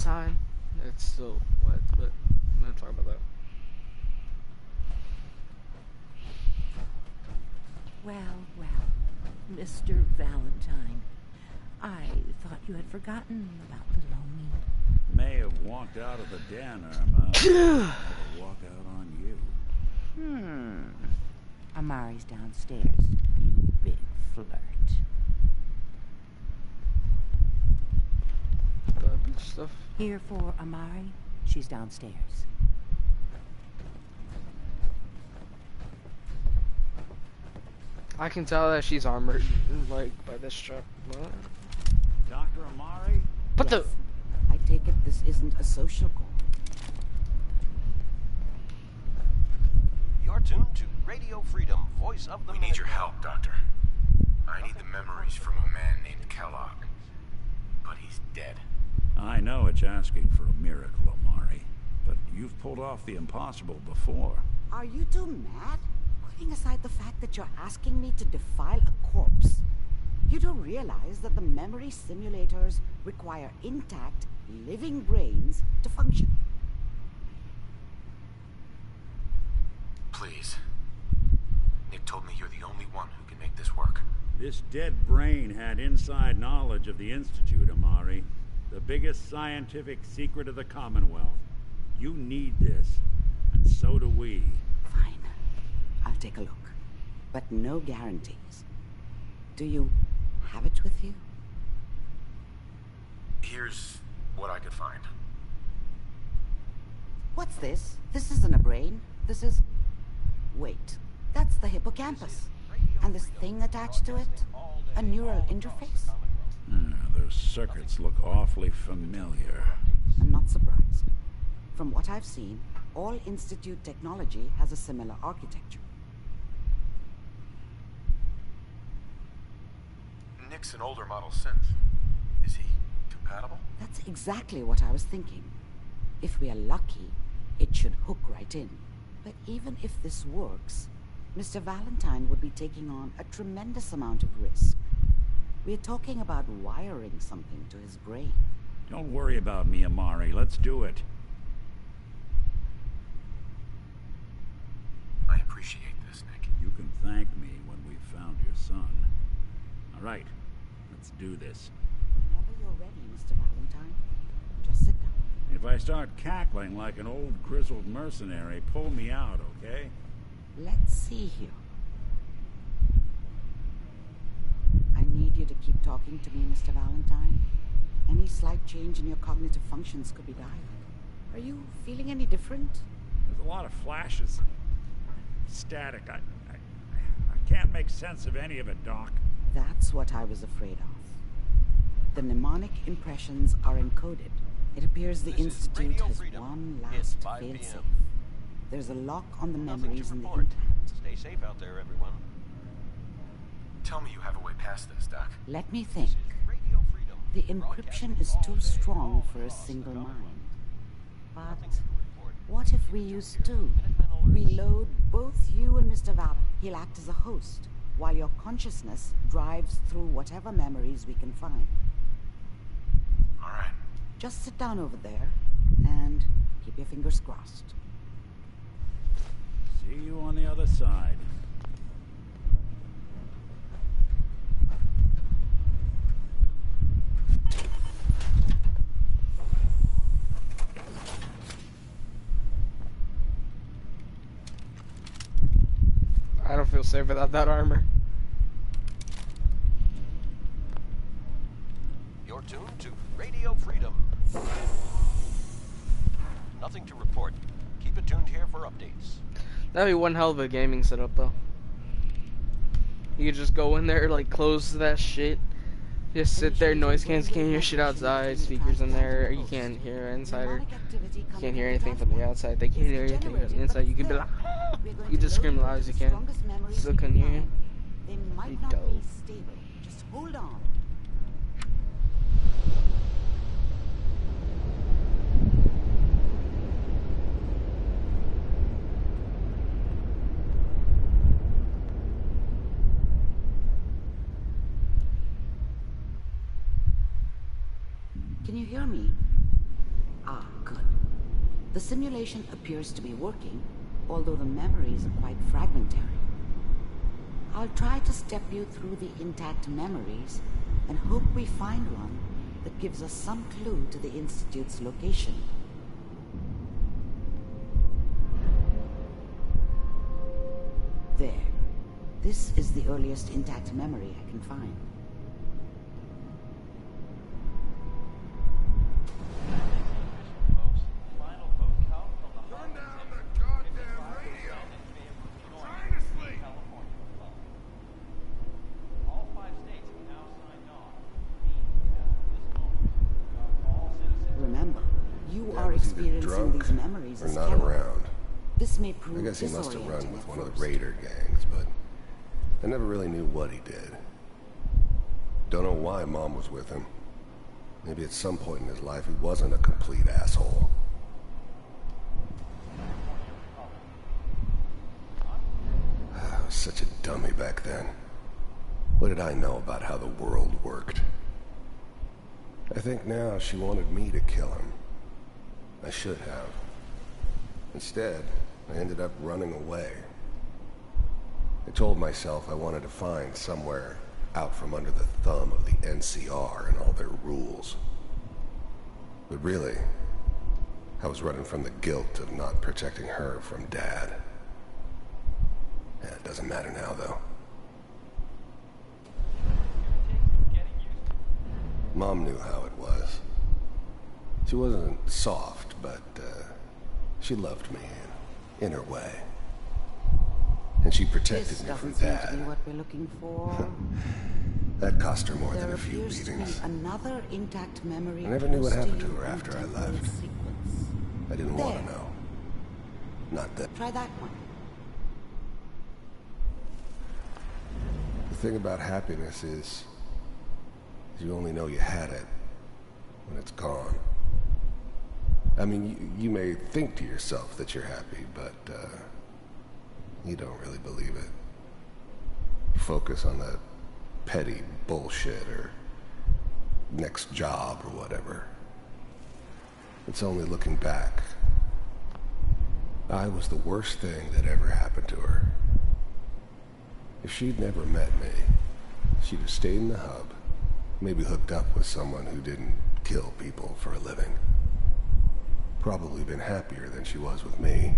Valentine. It's still wet, but I'm gonna talk about that. Well, Mr. Valentine, I thought you had forgotten about little old me. May have walked out of the den, Irma. Never walk out on you. Amari's downstairs, you big flirt. Beach stuff. Here for Amari, she's downstairs. I can tell that she's armored, like, by this truck. What? Dr. Amari? But Yes. I take it this isn't a social call. You're tuned to Radio Freedom, voice of the... We need your help, Doctor. I need the memories from a man named Kellogg. But he's dead. I know it's asking for a miracle, Amari. But you've pulled off the impossible before. Are you two mad? Putting aside the fact that you're asking me to defile a corpse, you do realize that the memory simulators require intact, living brains to function. Please. Nick told me you're the only one who can make this work. This dead brain had inside knowledge of the Institute, Amari. The biggest scientific secret of the Commonwealth. You need this, and so do we. Fine. I'll take a look. But no guarantees. Do you have it with you? Here's what I could find. What's this? This isn't a brain. This is... Wait. That's the hippocampus. And this thing attached to it? A neural interface? Those circuits look awfully familiar. I'm not surprised. From what I've seen, all Institute technology has a similar architecture. Nick's an older model synth. Is he compatible? That's exactly what I was thinking. If we are lucky, it should hook right in. But even if this works, Mr. Valentine would be taking on a tremendous amount of risk. We're talking about wiring something to his brain. Don't worry about me, Amari. Let's do it. I appreciate this, Nick. You can thank me when we've found your son. All right, let's do this. Whenever you're ready, Mr. Valentine. Just sit down. If I start cackling like an old grizzled mercenary, pull me out, okay? Let's see here. I need you to keep talking to me, Mr. Valentine. Any slight change in your cognitive functions could be dire. Are you feeling any different? There's a lot of flashes. Static. I can't make sense of any of it, Doc. That's what I was afraid of. The mnemonic impressions are encoded. It appears the Institute has one last failsafe. There's a lock on the memories in the implant. Stay safe out there, everyone. Tell me you have a way past this, Doc. Let me think. Radio Freedom. The encryption is too strong for a single mind. But what if we use two? We load both you and Mr. Val. He'll act as a host, while your consciousness drives through whatever memories we can find. All right. Just sit down over there and keep your fingers crossed. See you on the other side. I don't feel safe without that armor. You're tuned to Radio Freedom. Nothing to report. Keep it tuned here for updates. That'd be one hell of a gaming setup, though. You could just go in there, like, close that shit. Just sit there, noise can't hear shit outside, speakers in there, you can't hear inside, or you can't hear anything from the outside, they can't hear anything from the inside, you can be like, you just scream as loud as you can, still couldn't hear you. They might You not dope. be stable. Just hold on. Can you hear me? The simulation appears to be working, although the memories are quite fragmentary. I'll try to step you through the intact memories and hope we find one that gives us some clue to the Institute's location. There. This is the earliest intact memory I can find. Turn down the goddamn radio! Trying to sleep! All 5 states have now signed on, meaning that at this moment, we are all citizens. Remember, you Dad are was either experiencing drunk these memories or as not Kellogg. around. This may I prove guess he must have run disorienting with at one of the first. raider gangs, but I never really knew what he did. Don't know why Mom was with him. Maybe at some point in his life he wasn't a complete asshole. I was such a dummy back then. What did I know about how the world worked? I think now she wanted me to kill him. I should have. Instead, I ended up running away. I told myself I wanted to find somewhere out from under the thumb of the NCR and all their rules. But really, I was running from the guilt of not protecting her from Dad. Yeah, it doesn't matter now, though. Mom knew how it was. She wasn't soft, but she loved me in her way. And she protected This me from doesn't seem to be Dad. what we're looking for. That cost her more than There a few appears to be beatings. another intact memory. I never knew what close happened to you her in after I temporal left. sequence. I didn't want There. to know. Not that. Try that one. The thing about happiness is you only know you had it when it's gone. I mean, you may think to yourself that you're happy, but you don't really believe it. You focus on the petty bullshit or next job or whatever. It's only looking back. I was the worst thing that ever happened to her. If she'd never met me, she'd have stayed in the hub, maybe hooked up with someone who didn't kill people for a living. Probably been happier than she was with me.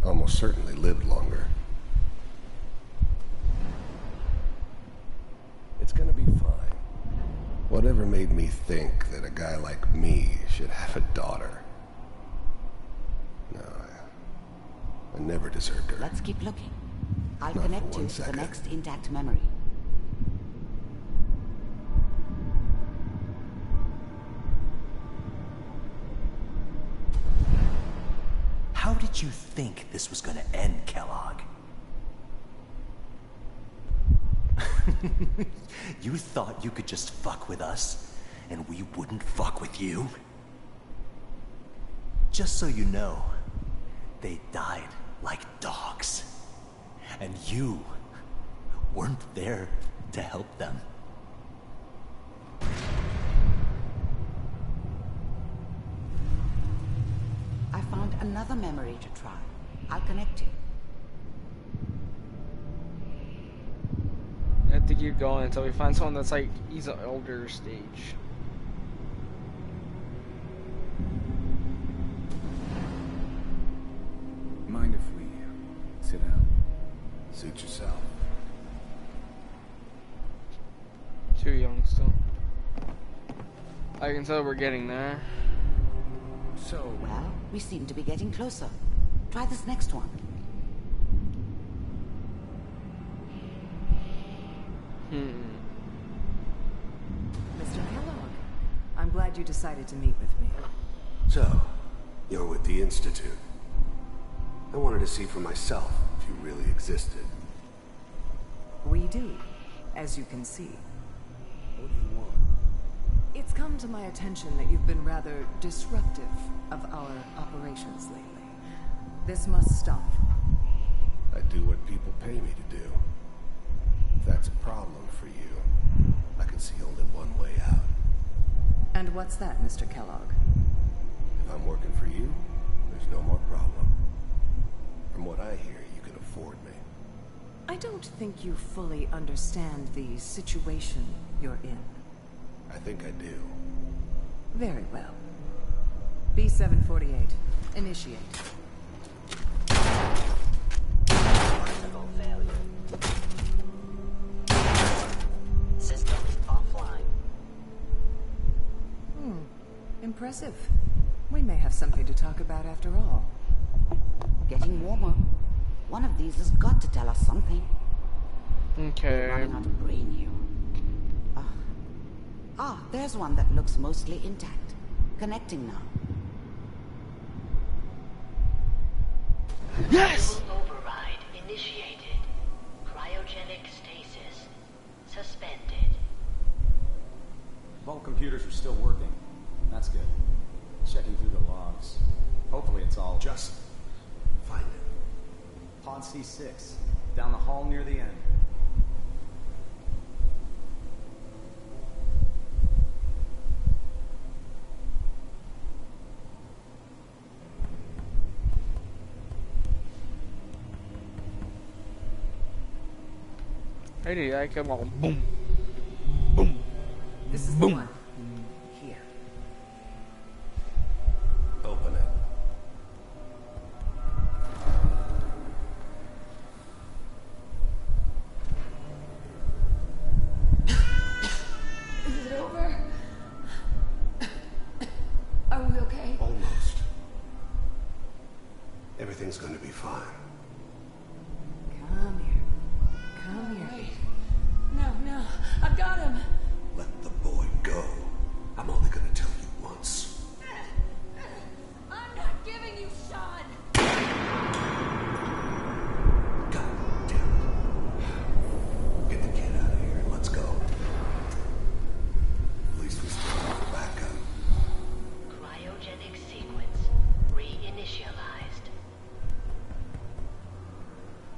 Almost certainly lived longer. It's gonna be fine. Whatever made me think that a guy like me should have a daughter? No, I never deserved her. Let's keep looking. I'll Not for connect one you to the second. next intact memory. How did you think this was gonna end, Kellogg? You thought you could just fuck with us, and we wouldn't fuck with you? Just so you know, they died like dogs. And you weren't there to help them. I found another memory to try. I'll connect you. I have to keep going until we find someone that's like, he's an elder stage. Mind if we sit down? Suit yourself. Too young still. I can tell we're getting there. So, Well, we seem to be getting closer. Try this next one. Mr. Kellogg, I'm glad you decided to meet with me. So, you're with the Institute. I wanted to see for myself if you really existed. We do, as you can see. What do you want? It's come to my attention that you've been rather disruptive of our operations lately. This must stop. I do what people pay me to do. If that's a problem for you, I can see only one way out. And what's that, Mr. Kellogg? If I'm working for you, no more problem. From what I hear, you can afford me. I don't think you fully understand the situation you're in. I think I do. Very well. B-748. Initiate. Technical failure. Systems offline. Impressive. We may have something to talk about after all. Getting warmer. One of these has got to tell us something. Okay. Running out of brain here. There's one that looks mostly intact. Connecting now. Yes! Override initiated. Cryogenic stasis suspended. Vault computers are still working. That's good. Checking through the logs. Hopefully it's all... Just find it. Pod C6. Down the hall near the end. Hey, I come on. Boom. Boom. This is Boom. the one. Here. Open it. Is it over? Are we okay? Almost. Everything's going to be fine. Come here. Come here. Wait. No, I've got him. Let the boy go. I'm only going to tell you once. I'm not giving you Sean. God damn it. Get the kid out of here and let's go. At least we still have a backup. Cryogenic sequence reinitialized.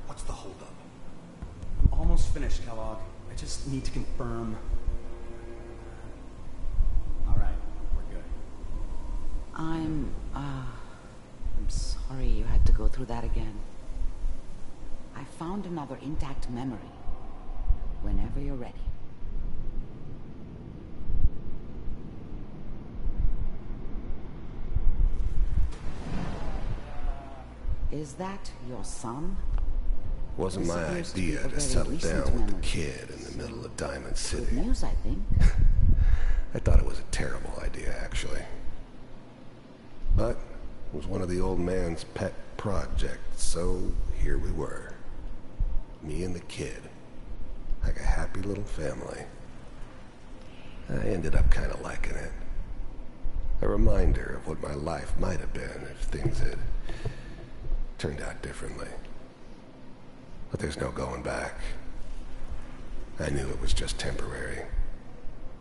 What's the holdup? I'm almost finished, Kellogg. I just need to confirm. All right, we're good. I'm sorry you had to go through that again. I found another intact memory. Whenever you're ready. Is that your son? Wasn't This my appears to be idea a to very settle recent down with the memory. kid in the middle of Diamond Good City. news, I think. I thought it was a terrible idea, actually. But it was one of the old man's pet projects, so here we were. Me and the kid. Like a happy little family. I ended up kind of liking it. A reminder of what my life might have been if things had turned out differently. But there's no going back. I knew it was just temporary.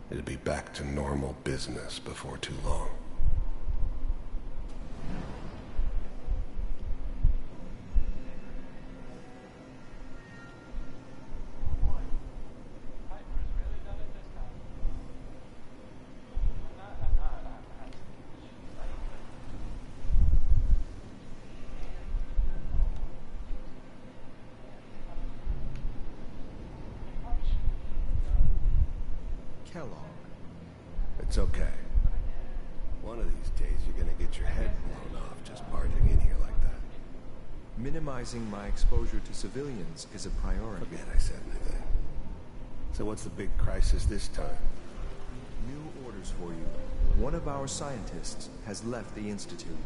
It'd be back to normal business before too long. Kellogg. It's okay. One of these days you're gonna get your head blown off just barging in here like that. Minimizing my exposure to civilians is a priority. Forget I said anything. So what's the big crisis this time? New orders for you. One of our scientists has left the Institute.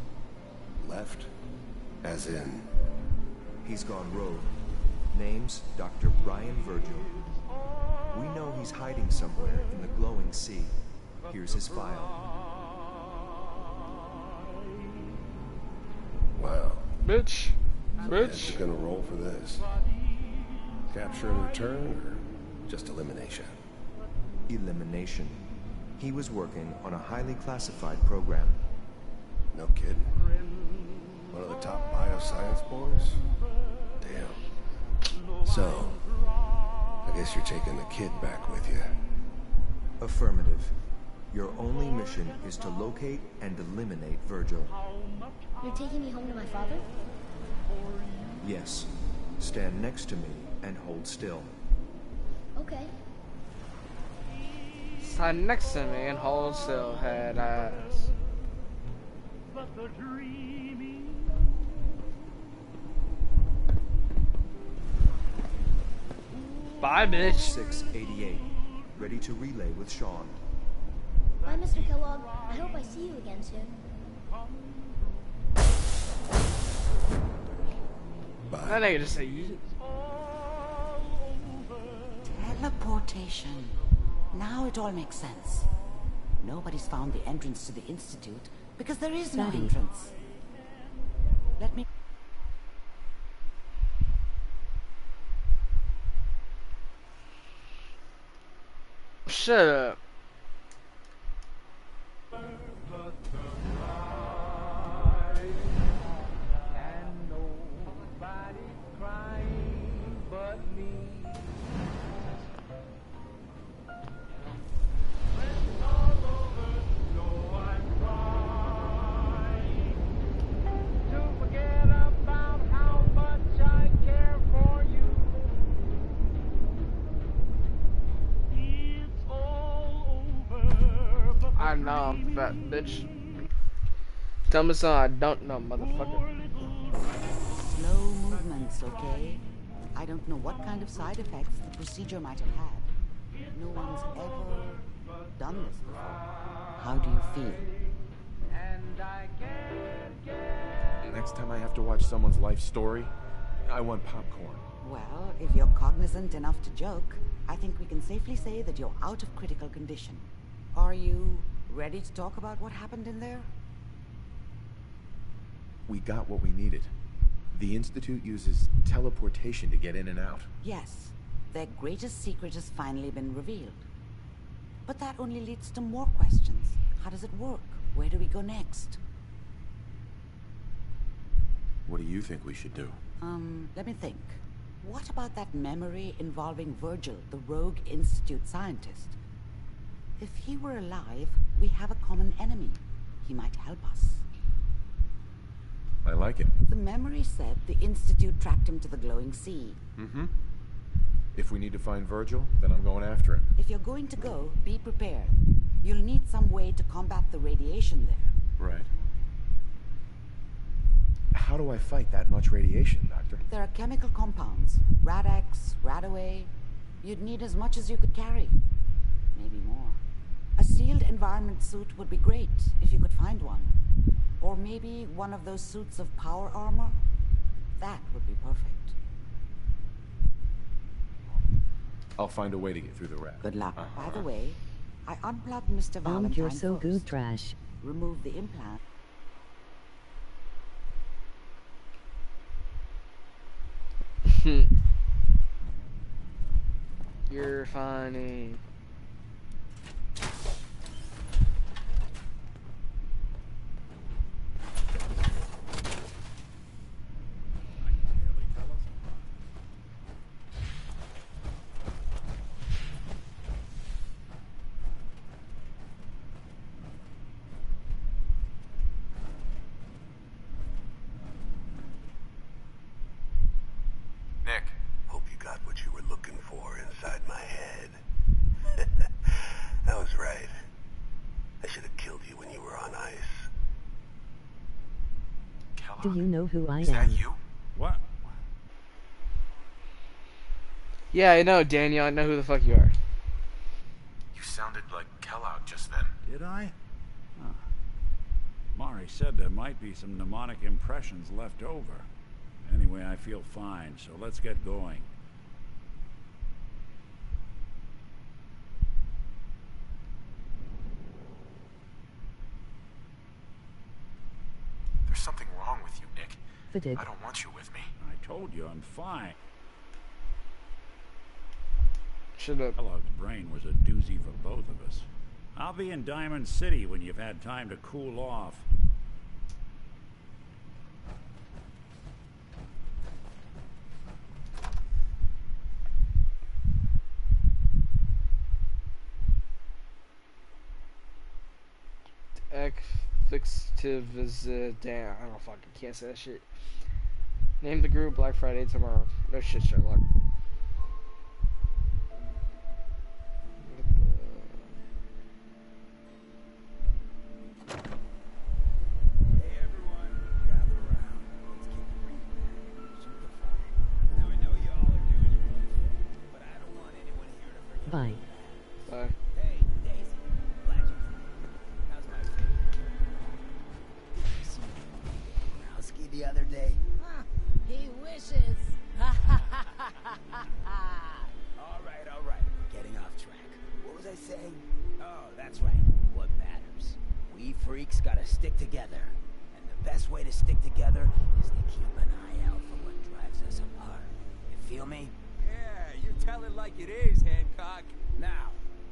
Left? As in? He's gone rogue. Name's Dr. Brian Virgil. We know he's hiding somewhere in the glowing sea. Here's his file. Wow. Bitch. Bitch. You're gonna roll for this. Capture and return, or just elimination? Elimination. He was working on a highly classified program. No kidding. One of the top bioscience boys? Damn. So, I guess you're taking the kid back with you. Affirmative. Your only mission is to locate and eliminate Virgil. You're taking me home to my father? Yes. Stand next to me and hold still. Okay. Stand next to me and hold still, head ass. Bye, bitch. 688. Ready to relay with Sean. Bye, Mr. Kellogg. I hope I see you again soon. That nigga just said you. Teleportation. Now it all makes sense. Nobody's found the entrance to the Institute because there is no entrance. Let me... Shut up. I know, I'm fat bitch. Tell me something I don't know, motherfucker. Slow movements, okay? I don't know what kind of side effects the procedure might have had. No one's ever done this before. How do you feel? Next time I have to watch someone's life story, I want popcorn. Well, if you're cognizant enough to joke, I think we can safely say that you're out of critical condition. Are you ready to talk about what happened in there? We got what we needed. The Institute uses teleportation to get in and out. Yes, their greatest secret has finally been revealed. But that only leads to more questions. How does it work? Where do we go next? What do you think we should do? Let me think. What about that memory involving Virgil, the rogue Institute scientist? If he were alive, we have a common enemy. He might help us. I like it. The memory said the Institute tracked him to the glowing sea. Mm-hmm. If we need to find Virgil, then I'm going after him. If you're going to go, be prepared. You'll need some way to combat the radiation there. Right. How do I fight that much radiation, Doctor? There are chemical compounds. Rad-X, Radaway. You'd need as much as you could carry. Maybe more. A sealed environment suit would be great, if you could find one. Or maybe one of those suits of power armor. That would be perfect. I'll find a way to get through the wrap. Good luck. By the way, I unplugged Mr. Valentine You're so first. good, trash. Remove the implant. You're funny. Nick. Hope you got what you were looking for inside my head. I was right. I should have killed you when you were on ice. Kellogg? Do you know who I am? Is that you? What? Yeah, I know, Daniel. I know who the fuck you are. You sounded like Kellogg just then. Did I? Huh. Mari said there might be some mnemonic impressions left over. Anyway, I feel fine, so let's get going. There's something wrong with you, Nick. Fatigue. I don't want you with me. I told you I'm fine. Shut up. Kellogg's brain was a doozy for both of us. I'll be in Diamond City when you've had time to cool off. Damn, I don't fucking can't say that shit. Name the group Black Friday tomorrow. No shit, Sherlock. Bye. Bye. Hey, Daisy. Glad you. How's my Rowski the other day? He wishes. All right. Getting off track. What was I saying? Oh, that's right. What matters? We freaks gotta stick together. And the best way to stick together is to keep an eye out for what drives us apart. You feel me? Yeah, you tell it like it is, Hancock. Now,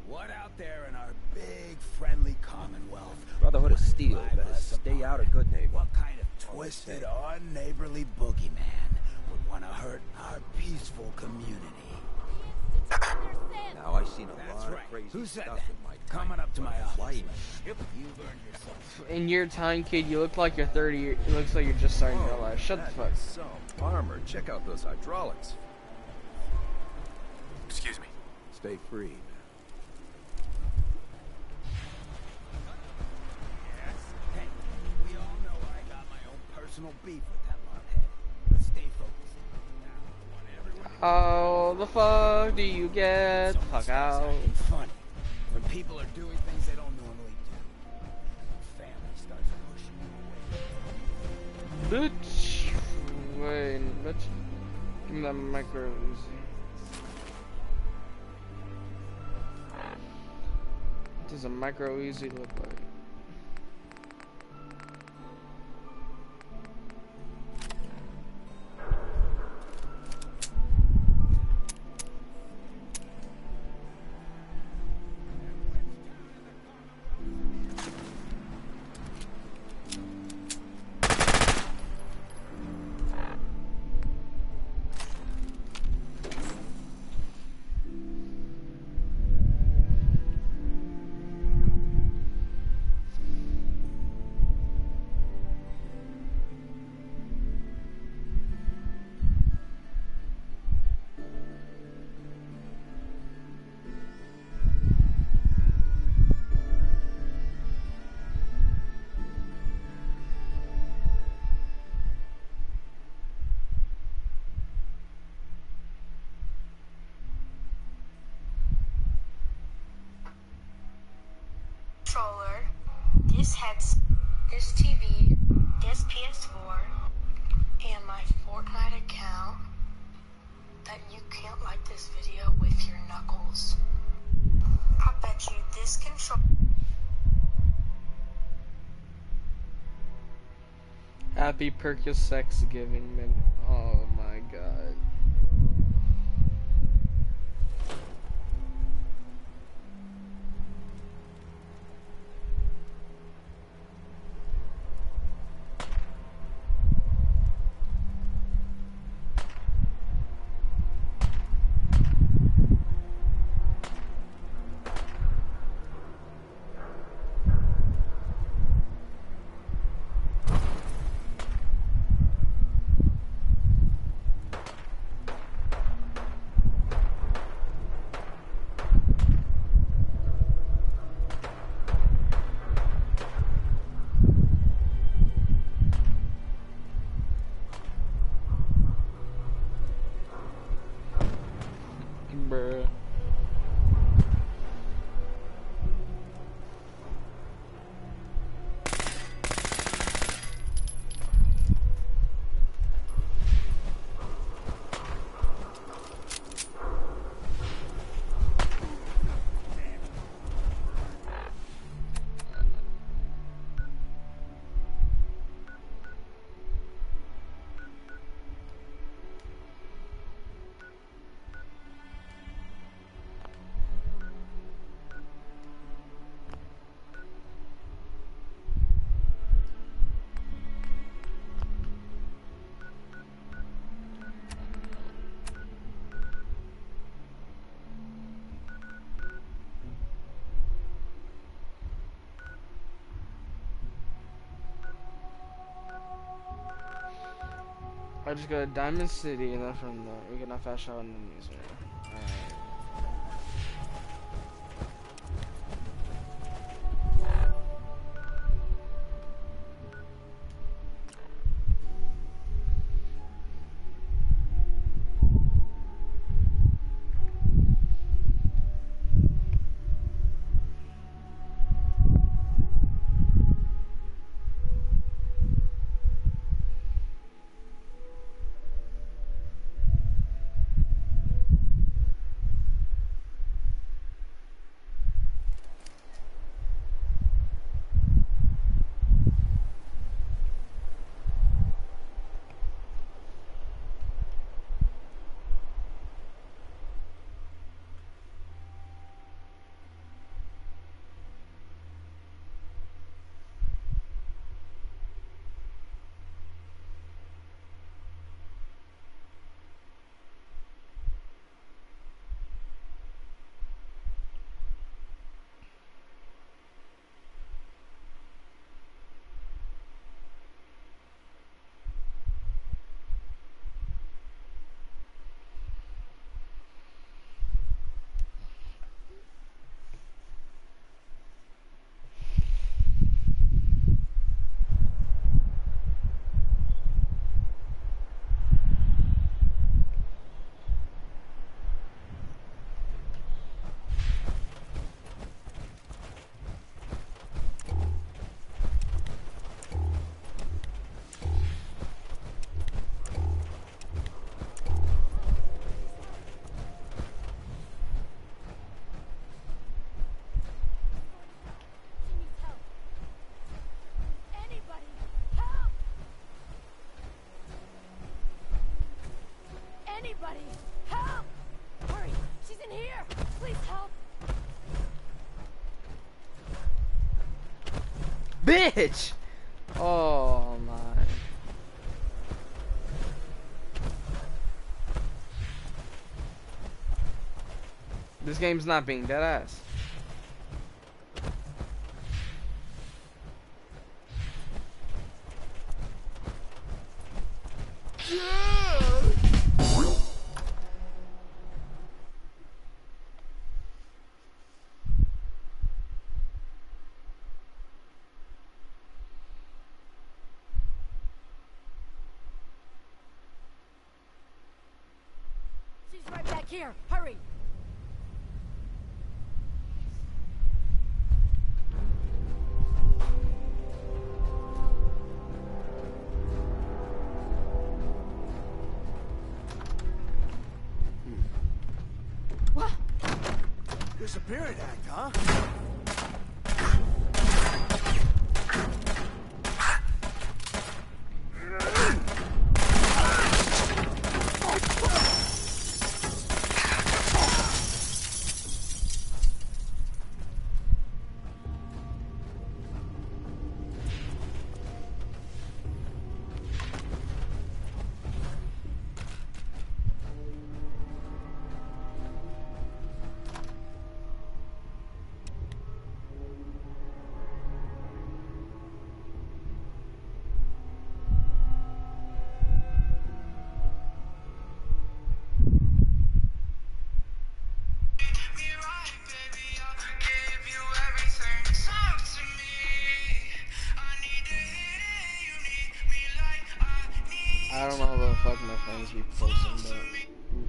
what out there in our big, friendly Commonwealth? Brotherhood of Steel, drive better us stay apart? out of good neighbor. What kind of twisted, unneighborly boogeyman would want to hurt our peaceful community? Now, I seen a That's lot right. of crazy Who said stuff that? in my time. Coming up to my office. Why? You've earned yourself. In your time, kid, you look like you're 30. It looks like you're just starting your life. Shut the fuck. So, armor, check out those hydraulics. Excuse me. Stay free. Yes? Hey, we all know I got my own personal beef with that loudhead. But stay focused. Now, I want everyone to How the fuck do you get the fuck out? acting funny. When people are doing things they don't normally do. Family starts pushing you away. Bitch. Wait, bitch. Give me that micro. What does a micro easy look like? Controller, this headset, this TV, this PS4, and my Fortnite account, that you can't like this video with your knuckles. I bet you this control. Happy Percusexgiving, man. Oh my god. I just go to Diamond City, and then from there we get a fast shot in the museum. Alright. Anybody, help! Hurry, she's in here! Please help! Bitch! Oh my. This game's not being dead ass. She's right back here, hurry! What? Disappearing act, huh? I don't know what the fuck my friends be posting, but oof.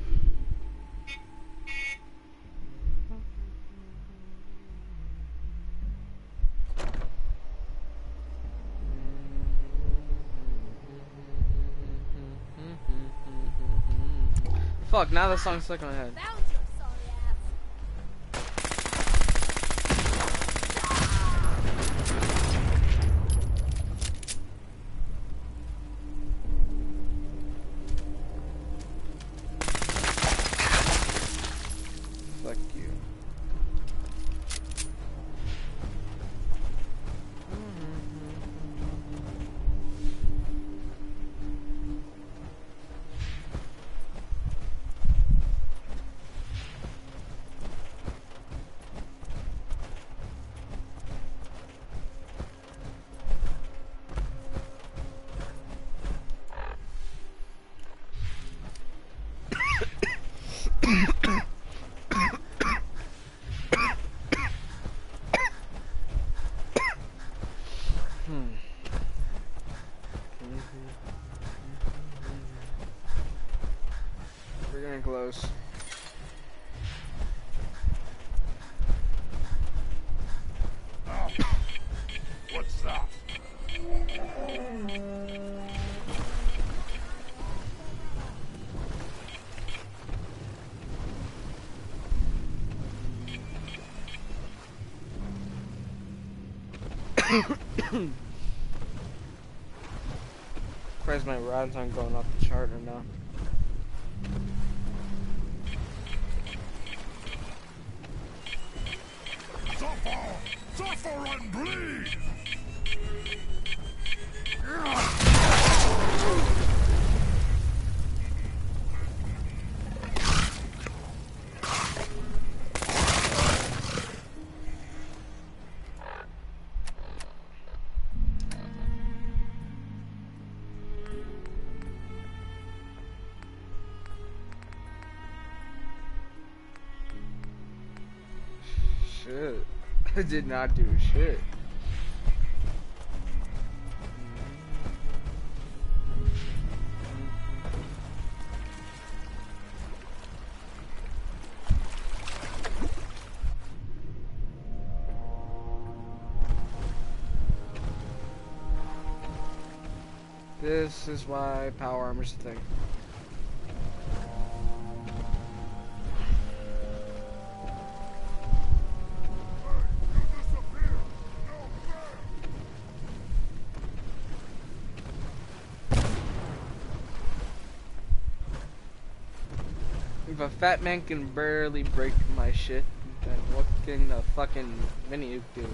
Fuck, now the song's stuck in my head. Fuck you. Getting close. What's that? Surprised my rods aren't going off the chart or not. Suffer and bleed! Shit. I did not do shit. This is why power armor's a thing. If a fat man can barely break my shit, then what can a fucking mini do?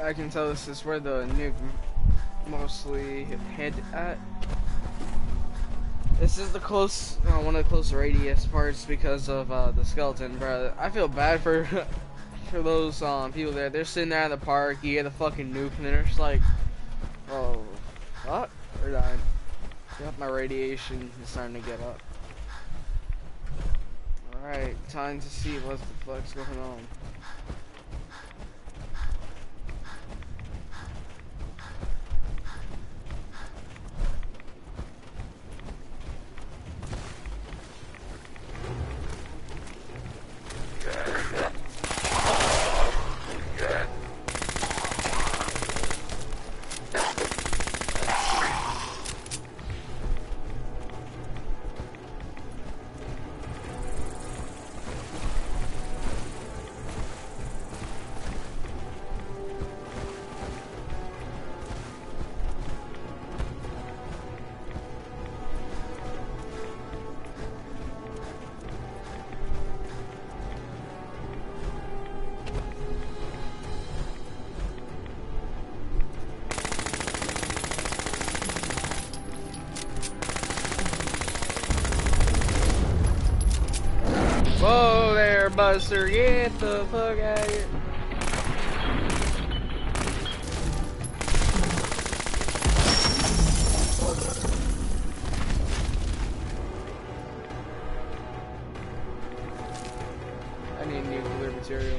I can tell this is where the nuke mostly hit at. This is the close, one of the close radius parts because of the skeleton, bro. I feel bad for for those people there. They're sitting there in the park, you hear the fucking nuke, and they're just like, oh, what? We're dying. Yep, my radiation is starting to get up. Alright, time to see what the fuck's going on. Whoa there, Buster, get the fuck out of here. I need nuclear material.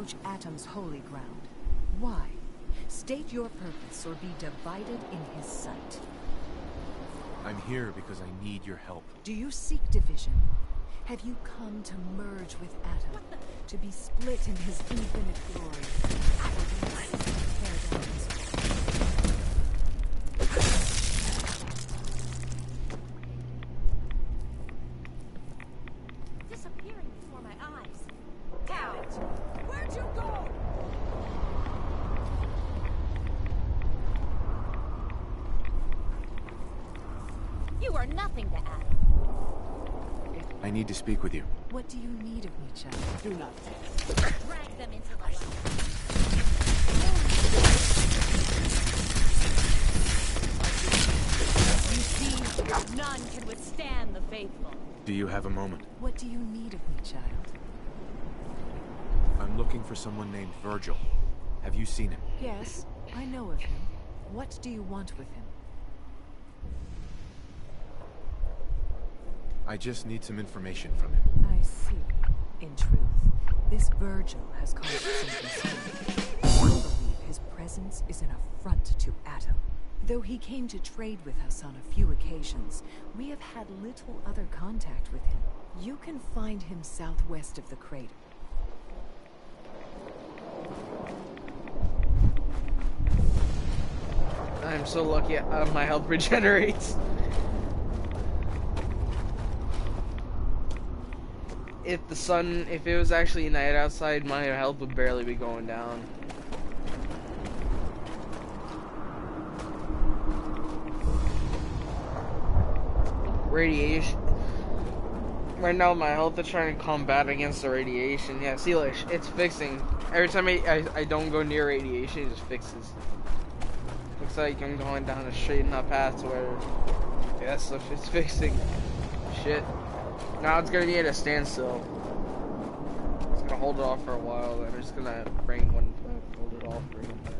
approach Atom's holy ground. Why? State your purpose or be divided in his sight. I'm here because I need your help. Do you seek division? Have you come to merge with Atom? To be split in his infinite glory? Or do you seek to tear down his disappearing before my eyes. Cowards! Where'd you go? You are nothing to Adam. I need to speak with you. What do you need of me, child? Do not drag them into the light. You see, none can withstand the faithful. Do you have a moment? What do you need of me, child? I'm looking for someone named Virgil. Have you seen him? Yes, I know of him. What do you want with him? I just need some information from him. I see. In truth, this Virgil has caused some concern. I believe his presence is an affront to Atom. Though he came to trade with us on a few occasions, we have had little other contact with him. You can find him southwest of the crater. I'm so lucky my health regenerates. If it was actually night outside, my health would barely be going down. Radiation. Right now my health is trying to combat against the radiation. Yeah, see, like, it's fixing. Every time I don't go near radiation, it just fixes. Looks like I'm going down a straight enough path where, yeah, stuff is fixing. Shit. Now it's gonna be at a standstill. It's gonna hold it off for a while, then I'm just gonna bring one back, hold it off, bring it back.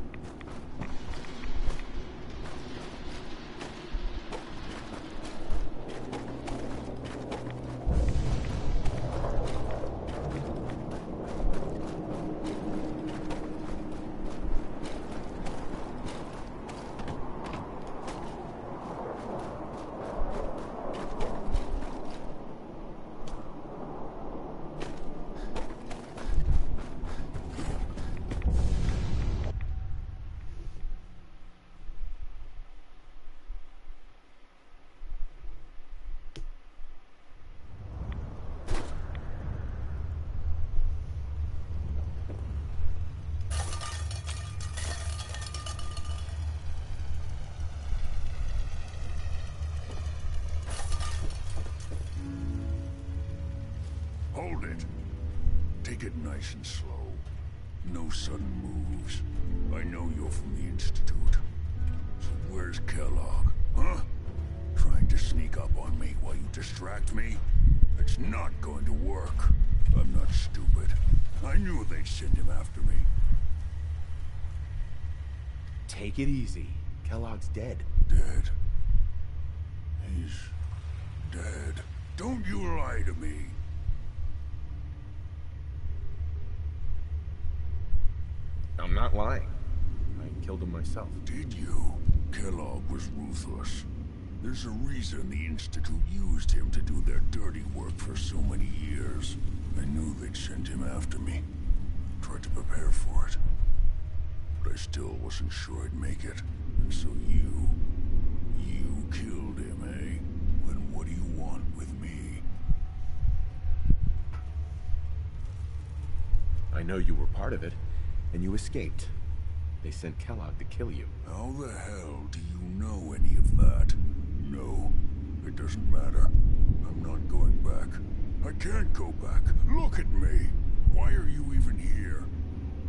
Hold it. Take it nice and slow. No sudden moves. I know you're from the Institute. So where's Kellogg? Huh? Trying to sneak up on me while you distract me? It's not going to work. I'm not stupid. I knew they'd send him after me. Take it easy. Kellogg's dead. Dead? He's dead. Don't you lie to me. I'm not lying. I killed him myself. Did you? Kellogg was ruthless. There's a reason the Institute used him to do their dirty work for so many years. I knew they'd send him after me. Tried to prepare for it. But I still wasn't sure I'd make it. And so you killed him, eh? Then what do you want with me? I know you were part of it, and you escaped. They sent Kellogg to kill you. How the hell do you know any of that? No, it doesn't matter. I'm not going back. I can't go back. Look at me. Why are you even here?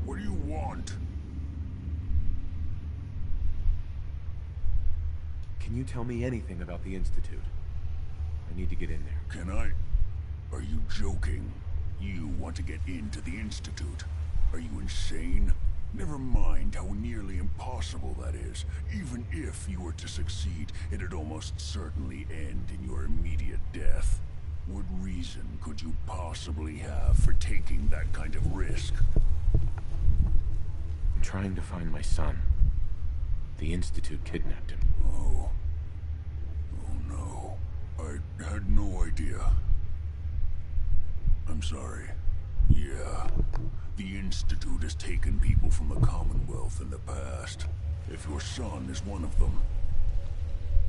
What do you want? Can you tell me anything about the Institute? I need to get in there. Can I? Are you joking? You want to get into the Institute? Are you insane? Never mind how nearly impossible that is. Even if you were to succeed, it'd almost certainly end in your immediate death. What reason could you possibly have for taking that kind of risk? trying to find my son. The Institute kidnapped him. Oh. Oh no. I had no idea. I'm sorry. Yeah. The Institute has taken people from the Commonwealth in the past. If your son is one of them,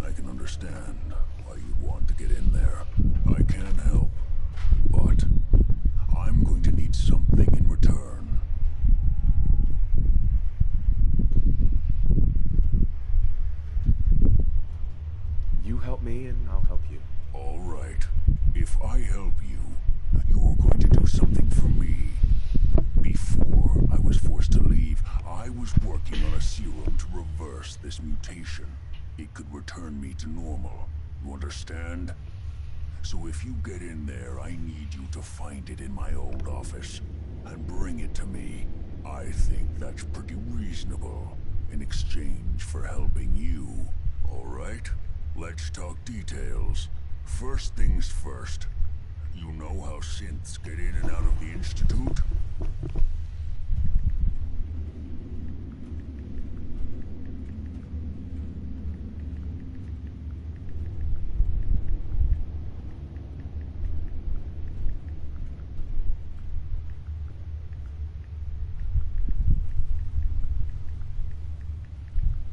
I can understand why you'd want to get in there. I can help, but I'm going to need something in return. You help me and I'll help you. All right. If I help you, you're going to do something for me. Before I was forced to leave, I was working on a serum to reverse this mutation. It could return me to normal. You understand? So if you get in there, I need you to find it in my old office and bring it to me. I think that's pretty reasonable in exchange for helping you. All right? Let's talk details. First things first. You know how synths get in and out of the Institute?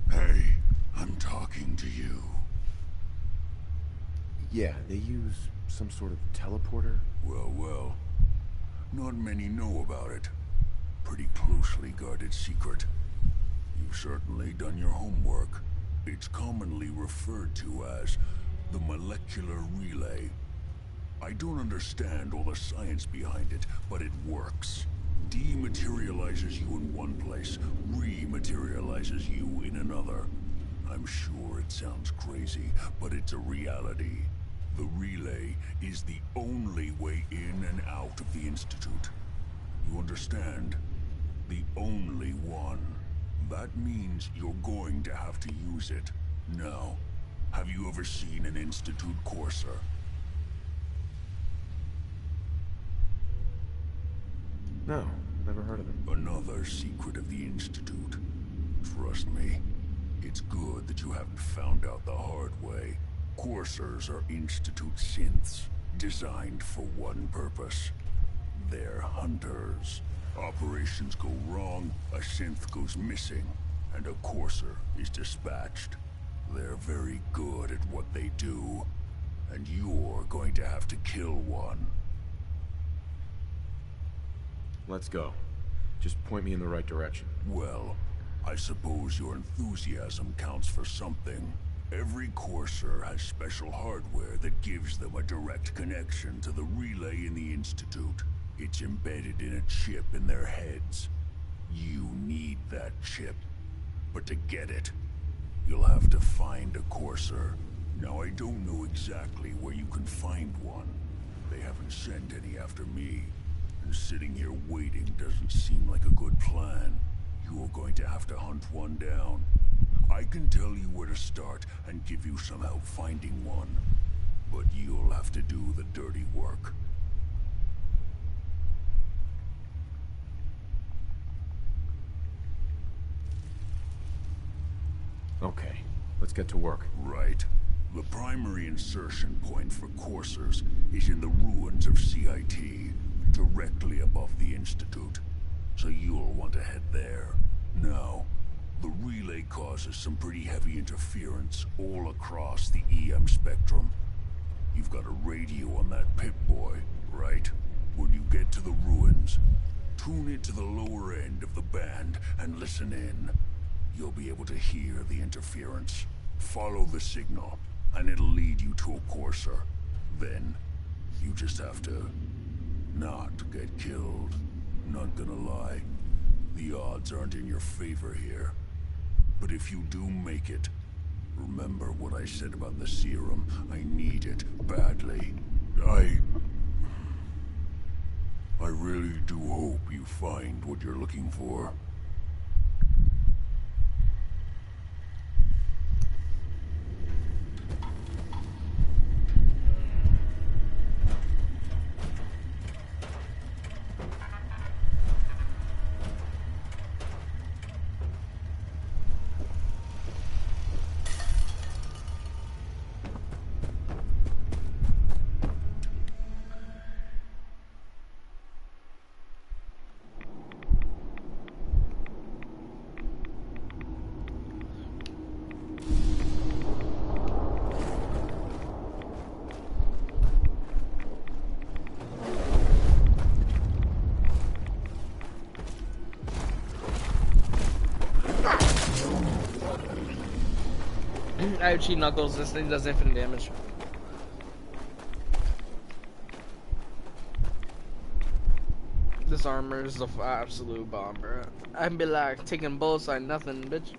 Hey, I'm talking to you. Yeah, they use some sort of teleporter. Well. Not many know about it. Pretty closely guarded secret. You've certainly done your homework. It's commonly referred to as the molecular relay. I don't understand all the science behind it, but it works. Dematerializes you in one place, rematerializes you in another. I'm sure it sounds crazy, but it's a reality. The relay is the only way in and out of the Institute. You understand? The only one. That means you're going to have to use it. Now, have you ever seen an Institute courser? No, never heard of him. Another secret of the Institute. Trust me, it's good that you haven't found out the hard way. Coursers are Institute synths, designed for one purpose. They're hunters. Operations go wrong, a synth goes missing, and a courser is dispatched. They're very good at what they do, and you're going to have to kill one. Let's go. Just point me in the right direction. Well, I suppose your enthusiasm counts for something. Every courser has special hardware that gives them a direct connection to the relay in the Institute. It's embedded in a chip in their heads. You need that chip. But to get it, you'll have to find a courser. Now, I don't know exactly where you can find one. They haven't sent any after me. And sitting here waiting doesn't seem like a good plan. You're going to have to hunt one down. I can tell you where to start and give you some help finding one. But you'll have to do the dirty work. Okay, let's get to work. Right. The primary insertion point for coursers is in the ruins of CIT, directly above the Institute. So you'll want to head there. Now, the relay causes some pretty heavy interference all across the EM spectrum. You've got a radio on that Pip-Boy, right? When you get to the ruins, tune it to the lower end of the band and listen in. You'll be able to hear the interference. Follow the signal, and it'll lead you to a courser. Then, you just have to not get killed. Not gonna lie, the odds aren't in your favor here. But if you do make it, remember what I said about the serum. I need it badly. I really do hope you find what you're looking for. I have cheap knuckles. This thing does infinite damage. This armor is the absolute bomb, bro. I'd be like taking bullets like nothing, bitch.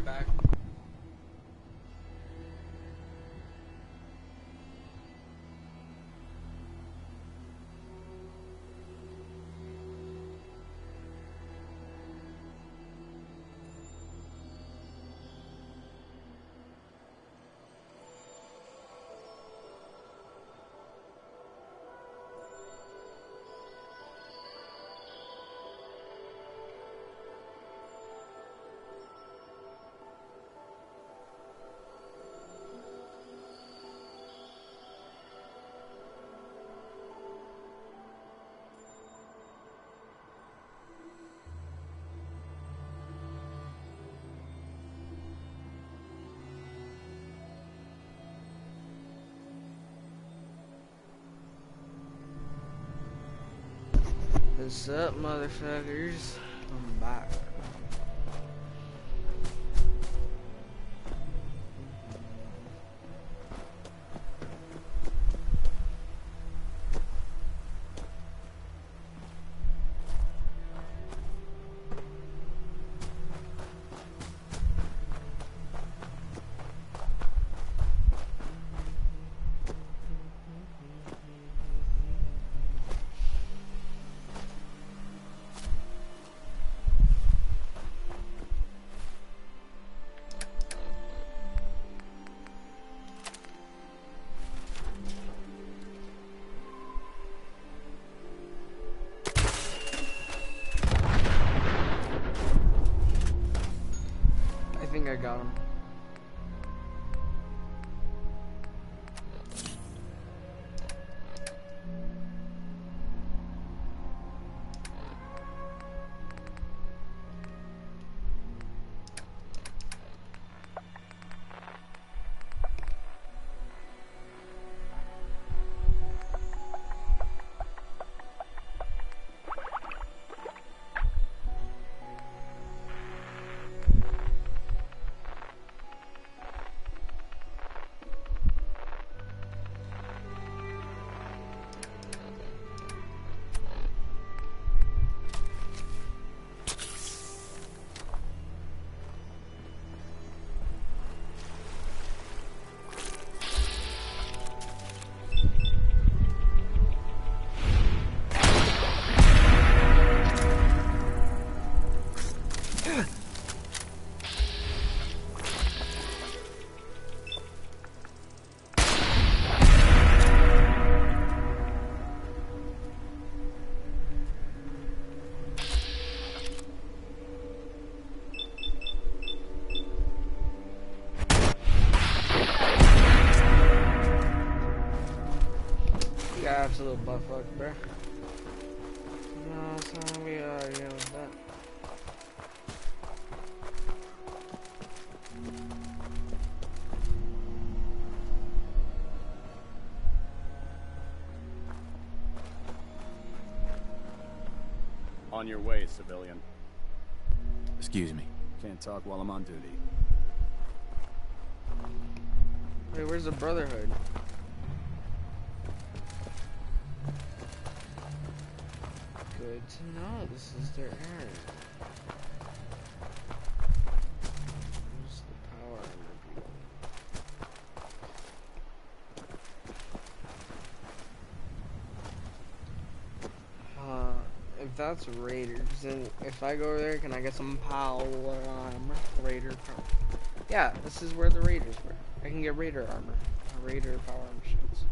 right back. What's up, motherfuckers? I'm back. I think I got him. Absolute butt fuck, bro. No, son, we are here with that. On your way, civilian. Excuse me. Can't talk while I'm on duty. Wait, where's the Brotherhood? Good to know this is their area. Where's the power armor people? If that's Raiders, then if I go over there, can I get some power armor? Raider power. Yeah, this is where the Raiders were. I can get Raider armor. Raider power armor shields.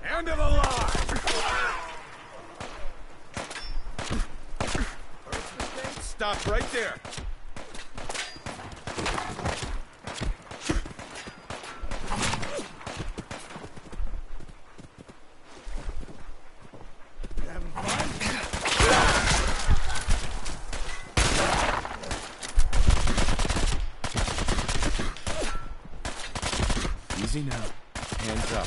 End of the line! Stop right there. Easy now. Hands up.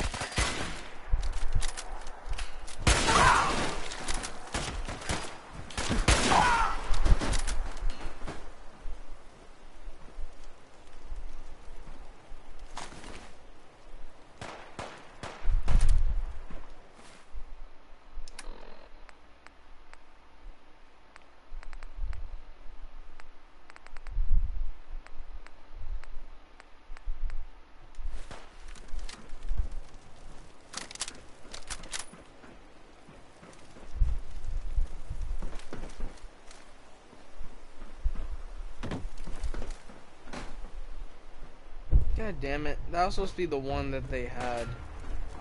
God damn it. That was supposed to be the one that they had.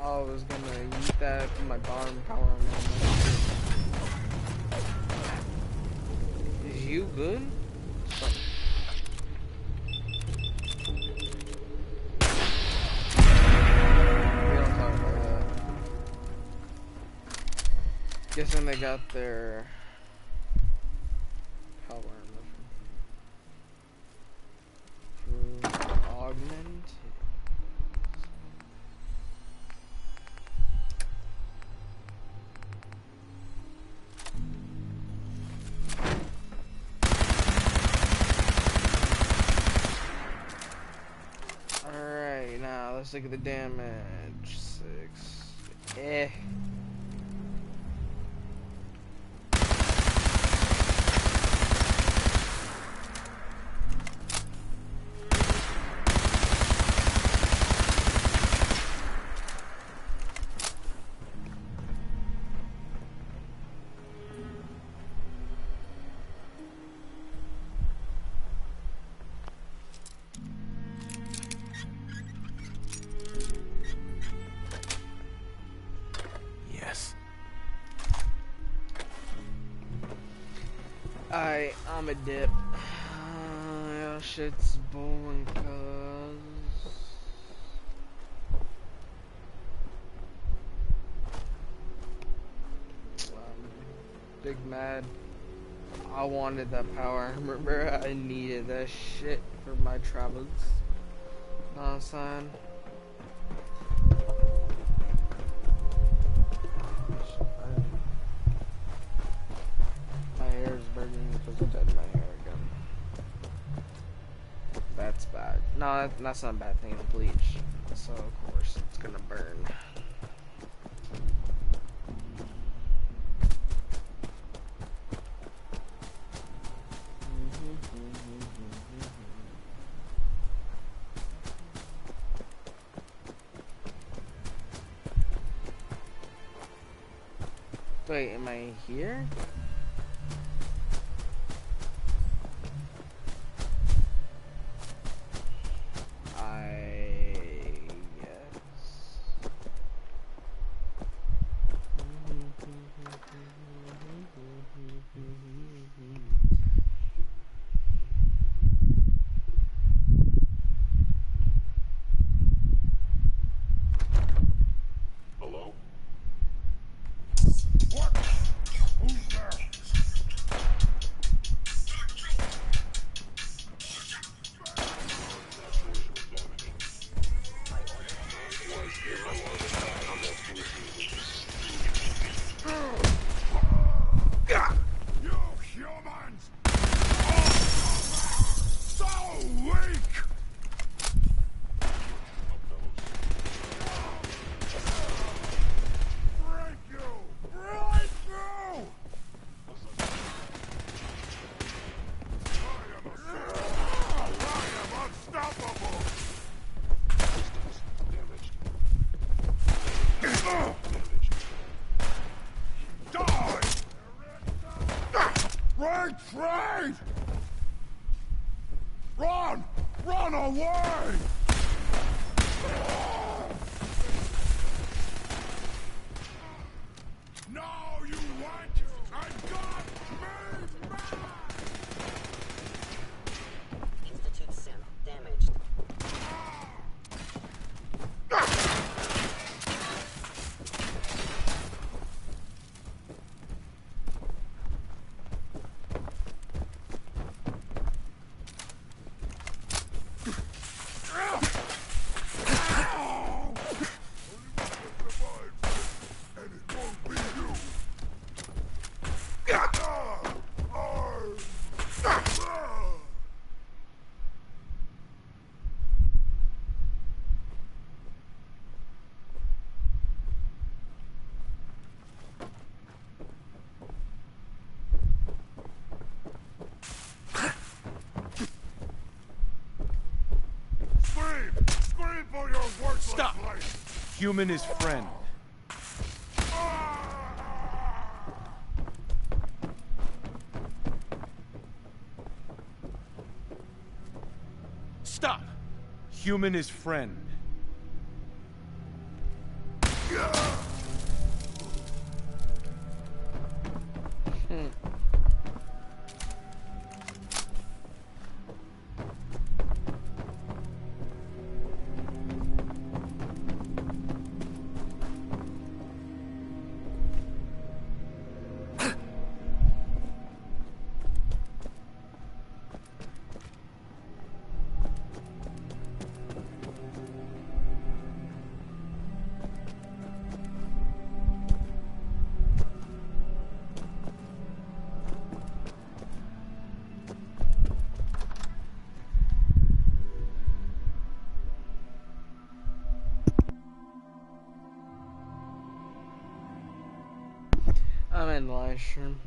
I was gonna use that for my barn power. Is you good? Guessing they got their power armor. Augment. Alright, now let's look at the damage. 6. Eh. I'm a dip. Yeah, shit's bowling cuz. Big mad. I wanted that power. Remember, I needed that shit for my travels. Nah, son. My hair is burning because I dyed my hair again. That's bad. No, that's not a bad thing. It's bleach. So, of course, it's gonna burn. Wait, am I here? Retreat! Run! Run away! No, you went and got me back! Institute sim damaged. Scream for your worthless Stop! life. Human is friend. Stop! human is friend. I'm in the live stream.